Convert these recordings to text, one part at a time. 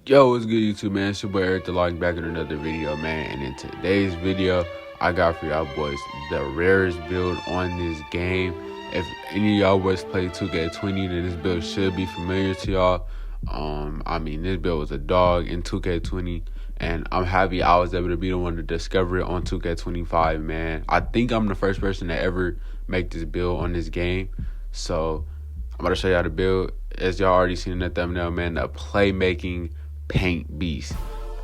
Yo, what's good, YouTube, man? It's your boy EricTheLock back in another video, man. And in today's video, I got for y'all boys the rarest build on this game. If any of y'all boys play 2K20, then this build should be familiar to y'all. This build was a dog in 2K20, and I'm happy I was able to be the one to discover it on 2K25, man. I think I'm the first person to ever make this build on this game. So I'm about to show y'all the build. As y'all already seen in the thumbnail, man, the playmaking paint beast.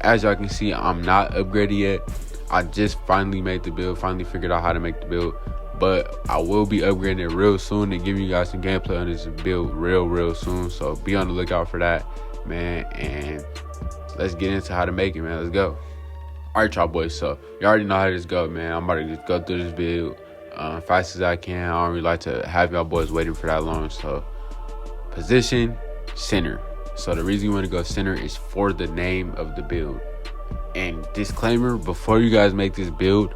As y'all can see, I'm not upgraded yet. I just finally made the build, finally figured out how to make the build, but I will be upgrading it real soon and giving you guys some gameplay on this build real soon. So be on the lookout for that, man. And let's get into how to make it, man. Let's go. All right, y'all boys, so you already know how this go, man. I'm about to just go through this build fast as I can. I don't really like to have y'all boys waiting for that long. So position center. So the reason you want to go center is for the name of the build. And disclaimer, before you guys make this build,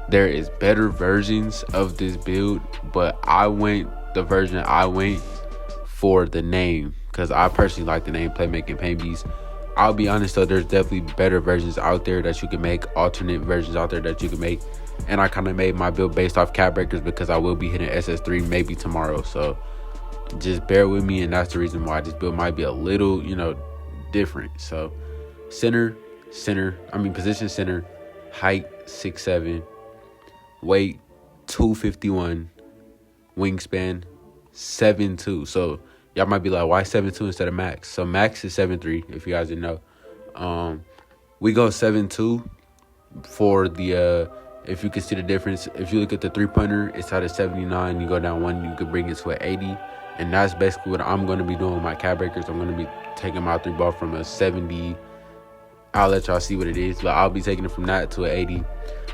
there is better versions of this build, but the version I went for the name, because I personally like the name Playmaking Paint Beast. I'll be honest though, there's definitely better versions out there that you can make, alternate versions out there that you can make. And I kind of made my build based off cap breakers because I will be hitting SS3 maybe tomorrow. So just bear with me, and that's the reason why this build might be a little, different. So position center, height 6'7", weight 251, wingspan 7'2". So y'all might be like, why 7'2" instead of max? So max is 7'3", if you guys didn't know. We go 7'2" for the if you can see the difference. If you look at the 3-pointer, it's at a 79. You go down one, you could bring it to an 80. And that's basically what I'm going to be doing with my cap breakers. I'm going to be taking my 3-ball from a 70. I'll let y'all see what it is, but I'll be taking it from that to an 80.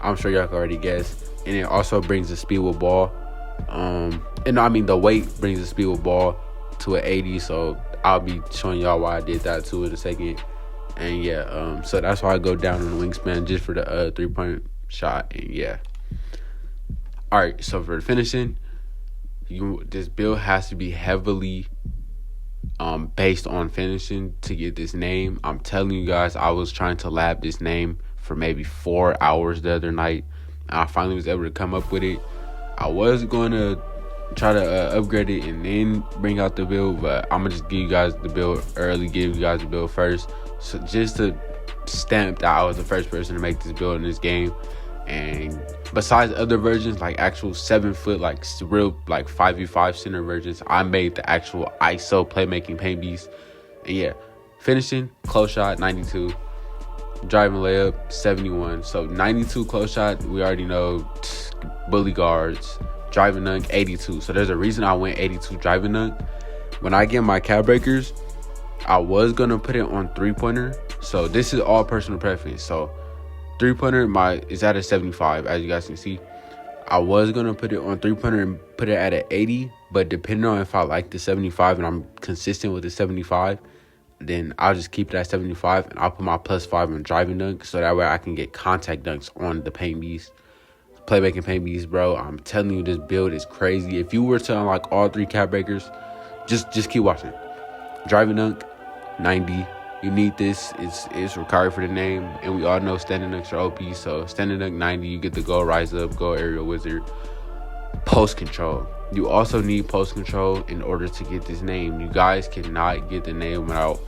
I'm sure y'all can already guess. And it also brings the speed with ball. The weight brings the speed with ball to an 80. So I'll be showing y'all why I did that too in a second. And yeah, so that's why I go down on the wingspan, just for the 3-point shot. And yeah. All right, so for the finishing, this build has to be heavily based on finishing to get this name. I'm telling you guys, I was trying to lab this name for maybe 4 hours the other night, and I finally was able to come up with it. I was going to try to upgrade it and then bring out the build, but I'm gonna just give you guys the build early, give you guys the build first, so just to stamp that I was the first person to make this build in this game. And besides other versions, like actual 7 foot, like real, like 5v5 center versions, I made the actual ISO playmaking paint beast. And yeah, finishing close shot 92, driving layup 71. So 92 close shot, we already know, bully guards. Driving dunk 82. So there's a reason I went 82 driving dunk. When I get my cap breakers, I was gonna put it on 3-pointer. So this is all personal preference. So 3-pointer is at a 75, as you guys can see. I was gonna put it on 3-pointer and put it at an 80, but depending on if I like the 75 and I'm consistent with the 75, then I'll just keep it at 75 and I'll put my +5 on driving dunk, so that way I can get contact dunks on the paint beast. Playmaking paint beast, bro. I'm telling you, this build is crazy. If you were to unlock all 3 cap breakers, just keep watching. Driving dunk 90. You need this. It's required for the name, and we all know standing dunks are OP. So standing dunk 90, you get the go rise up, go aerial wizard. Post control. You also need post control in order to get this name. You guys cannot get the name without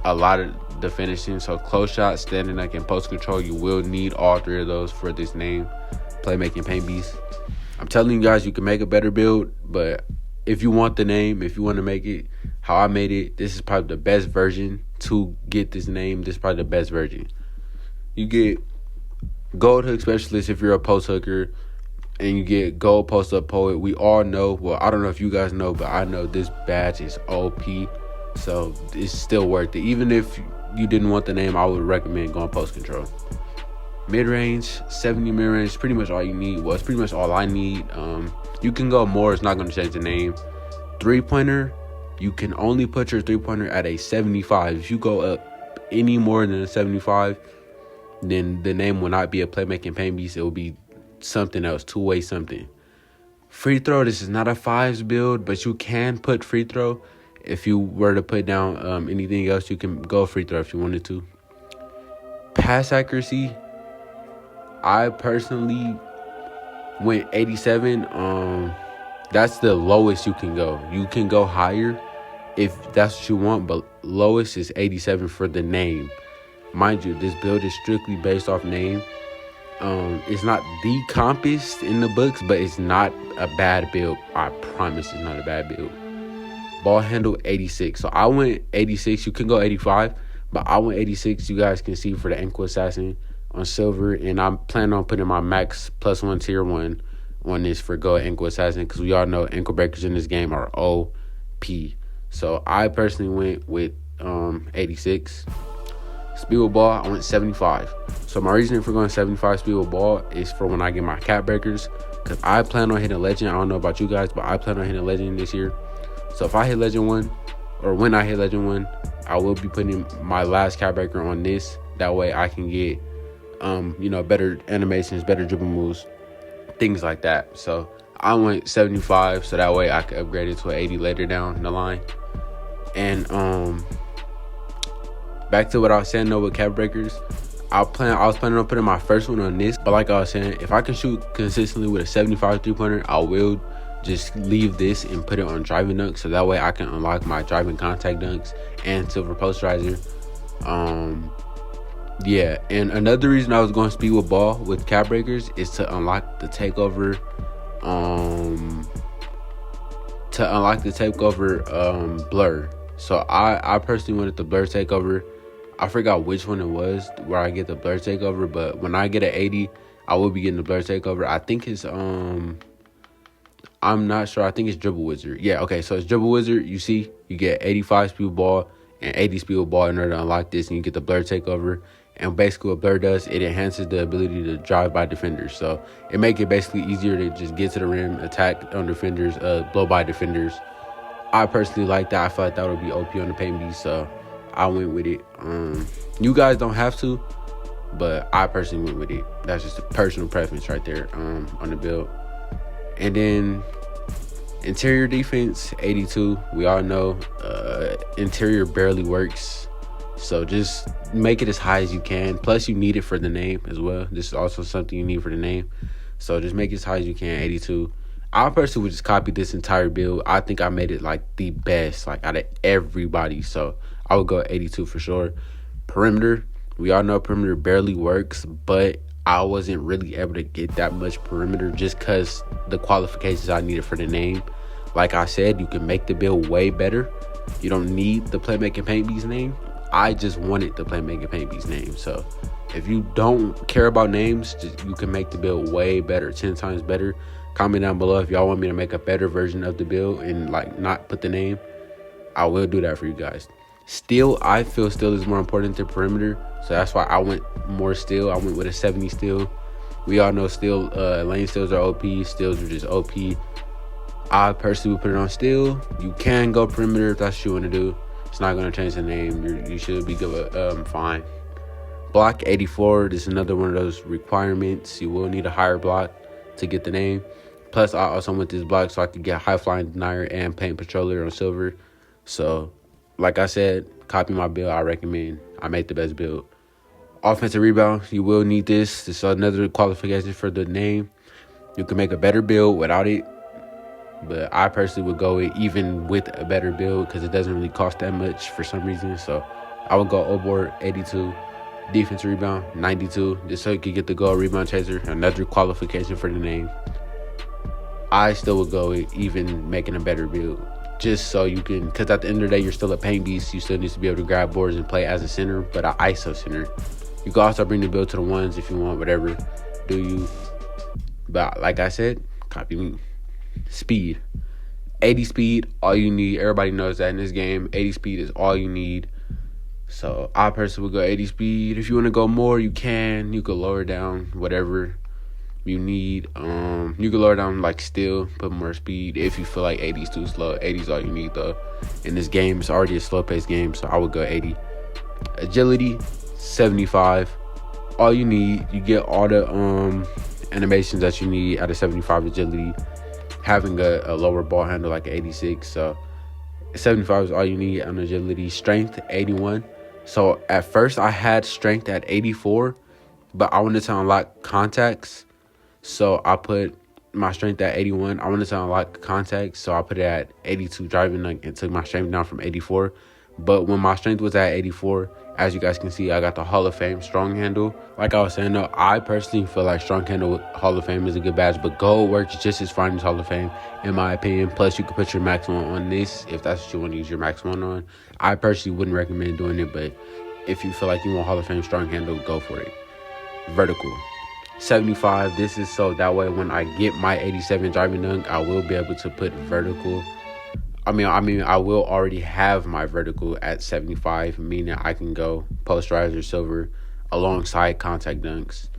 a lot of the finishing. So close shot, standing dunk, and post control, you will need all 3 of those for this name, Playmaking Paint Beast. I'm telling you guys, you can make a better build, but if you want the name, if you want to make it how I made it, this is probably the best version to get this name. This is probably the best version. You get gold hook specialist if you're a post hooker, and you get gold post up poet. We all know, well, I don't know if you guys know, but I know this badge is OP, so it's still worth it. Even if you didn't want the name, I would recommend going post control. Mid-range, 70 mid-range, pretty much all you need. Well, it's pretty much all I need. You can go more, it's not going to change the name. 3-pointer, you can only put your 3-pointer at a 75. If you go up any more than a 75, then the name will not be a playmaking paint beast. It will be something else, two-way something. Free throw, this is not a 5s build, but you can put free throw. If you were to put down anything else, you can go free throw if you wanted to. Pass accuracy, I personally went 87. That's the lowest you can go. You can go higher if that's what you want, but lowest is 87 for the name. Mind you, this build is strictly based off name. It's not the compassed in the books, but it's not a bad build. I promise it's not a bad build. Ball handle 86. So I went 86. You can go 85, but I went 86. You guys can see for the ankle assassin on silver, and I'm planning on putting my max +1 tier 1 on this for go ankle assassin, because we all know ankle breakers in this game are OP. So I personally went with 86. Speed with ball, I went 75. So my reasoning for going 75 speed with ball is for when I get my cap breakers, because I plan on hitting legend. I don't know about you guys, but I plan on hitting legend this year. So if I hit legend 1, or when I hit legend 1, I will be putting my last cap breaker on this. That way I can get better animations, better dribble moves, things like that. So I went 75, so that way I could upgrade it to an 80 later down the line. And back to what I was saying though with cap breakers, I was planning on putting my first one on this, but like I was saying, if I can shoot consistently with a 75 3-pointer, I will just leave this and put it on driving dunks, so that way I can unlock my driving contact dunks and silver posterizer. Yeah, and another reason I was going speed with ball with cap breakers is to unlock the takeover. Blur. So I personally wanted the blur takeover. I forgot which one it was where I get the blur takeover, but when I get an 80, I will be getting the blur takeover. I think it's I'm not sure. I think it's Dribble Wizard. Yeah, okay, so it's Dribble Wizard. You see, you get 85 speed with ball and 80 speed with ball in order to unlock this, and you get the blur takeover. And basically what blur does, it enhances the ability to drive by defenders. So it makes it basically easier to just get to the rim, attack on defenders, blow by defenders. I personally like that. I feel like that would be OP on the paint beast, so I went with it. You guys don't have to, but I personally went with it. That's just a personal preference right there on the build. And then interior defense, 82. We all know interior barely works. So just make it as high as you can. Plus, you need it for the name as well. This is also something you need for the name. So just make it as high as you can, 82. I personally would just copy this entire build. I think I made it like the best, like out of everybody. So I would go 82 for sure. Perimeter, we all know perimeter barely works, but I wasn't really able to get that much perimeter just because the qualifications I needed for the name. Like I said, you can make the build way better. You don't need the Playmaking Paint Beast name. I just wanted the Playmaking Paint Beast name. So if you don't care about names, you can make the build way better, 10 times better. Comment down below if y'all want me to make a better version of the build and like not put the name. I will do that for you guys. Steel, I feel steel is more important than perimeter, so that's why I went more steel. I went with a 70 steel. We all know steel, lane steals are OP. Steals are just OP. I personally would put it on steel. You can go perimeter if that's what you want to do. It's not going to change the name. You should be good, fine. Block 84. This is another one of those requirements. You will need a higher block to get the name. Plus, I also went this block so I could get high flying denier and paint patroller on silver. So, like I said, copy my build. I recommend. I made the best build. Offensive rebound. You will need this. This is another qualification for the name. You can make a better build without it. But I personally would go even with a better build because it doesn't really cost that much for some reason. So I would go overboard 82. Defensive rebound 92. Just so you could get the goal rebound chaser. Another qualification for the name. I still would go with even making a better build. Just so you can, because at the end of the day, you're still a paint beast. You still need to be able to grab boards and play as a center, but an ISO center. You can also bring the build to the ones if you want, whatever. Do you? But like I said, copy me. Speed. 80 speed, all you need. Everybody knows that in this game. 80 speed is all you need. So I personally would go 80 speed. If you want to go more, you can. You could lower down whatever you need. You can lower down like still put more speed if you feel like 80 is too slow. 80 is all you need though. In this game, it's already a slow paced game, so I would go 80. Agility 75. All you need. You get all the animations that you need out of 75 agility. Having a lower ball handle like 86, so 75 is all you need on agility. Strength 81. So at first I had strength at 84, but I wanted to unlock contacts, so I put my strength at 81. I wanted to unlock contacts, so I put it at 82 driving and took my strength down from 84. But when my strength was at 84, as you guys can see, I got the Hall of Fame strong handle. Like I was saying though, I personally feel like strong handle Hall of Fame is a good badge, but gold works just as fine as Hall of Fame in my opinion. Plus you can put your max one on this if that's what you want to use your max one on. I personally wouldn't recommend doing it, but if you feel like you want Hall of Fame strong handle, go for it. Vertical 75. This is so that way when I get my 87 driving dunk, I will be able to put vertical. I mean, I will already have my vertical at 75, meaning I can go posterizer silver alongside contact dunks.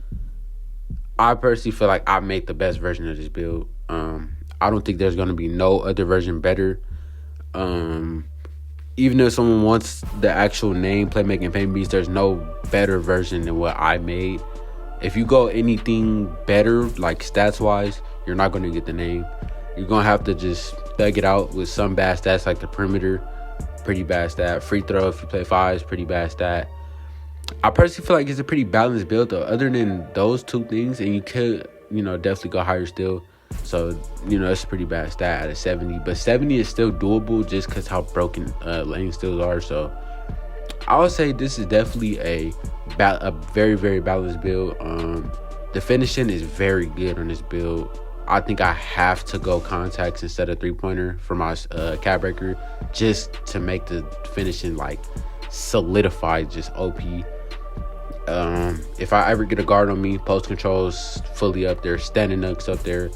I personally feel like I made the best version of this build. I don't think there's going to be no other version better. Even if someone wants the actual name Playmaking Pain Beast, there's no better version than what I made. If you go anything better, like stats-wise, you're not going to get the name. You're going to have to just thug it out with some bad stats like the perimeter, pretty bad stat. Free throw, if you play fives, pretty bad stat. I personally feel like it's a pretty balanced build, though. Other than those two things, and you could, definitely go higher still. So, it's a pretty bad stat at a 70. But 70 is still doable just because how broken lane steals are. So, I would say this is definitely a very, very balanced build. The finishing is very good on this build. I think I have to go contacts instead of three-pointer for my cap breaker just to make the finishing like solidified, just OP. If I ever get a guard on me, post controls fully up there, standing nucks up there,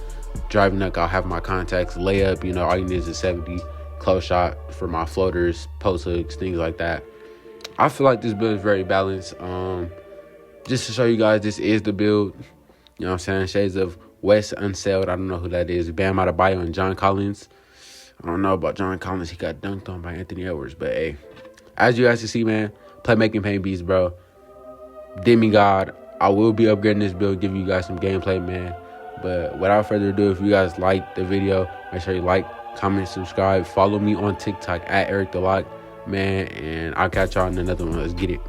driving nuck, I'll have my contacts. Layup, all you need is a 70. Close shot for my floaters, post hooks, things like that. I feel like this build is very balanced. Just to show you guys, this is the build. You know what I'm saying? Shades of West Unsailed. I don't know who that is. Bam Adebayo and John Collins. I don't know about John Collins. He got dunked on by Anthony Edwards. But, hey, as you guys can see, man, Playmaking Pain Beast, bro. Demigod. I will be upgrading this build, giving you guys some gameplay, man. But without further ado, if you guys like the video, make sure you like, comment, subscribe. Follow me on TikTok at EricTheLock, man. And I'll catch y'all in another one. Let's get it.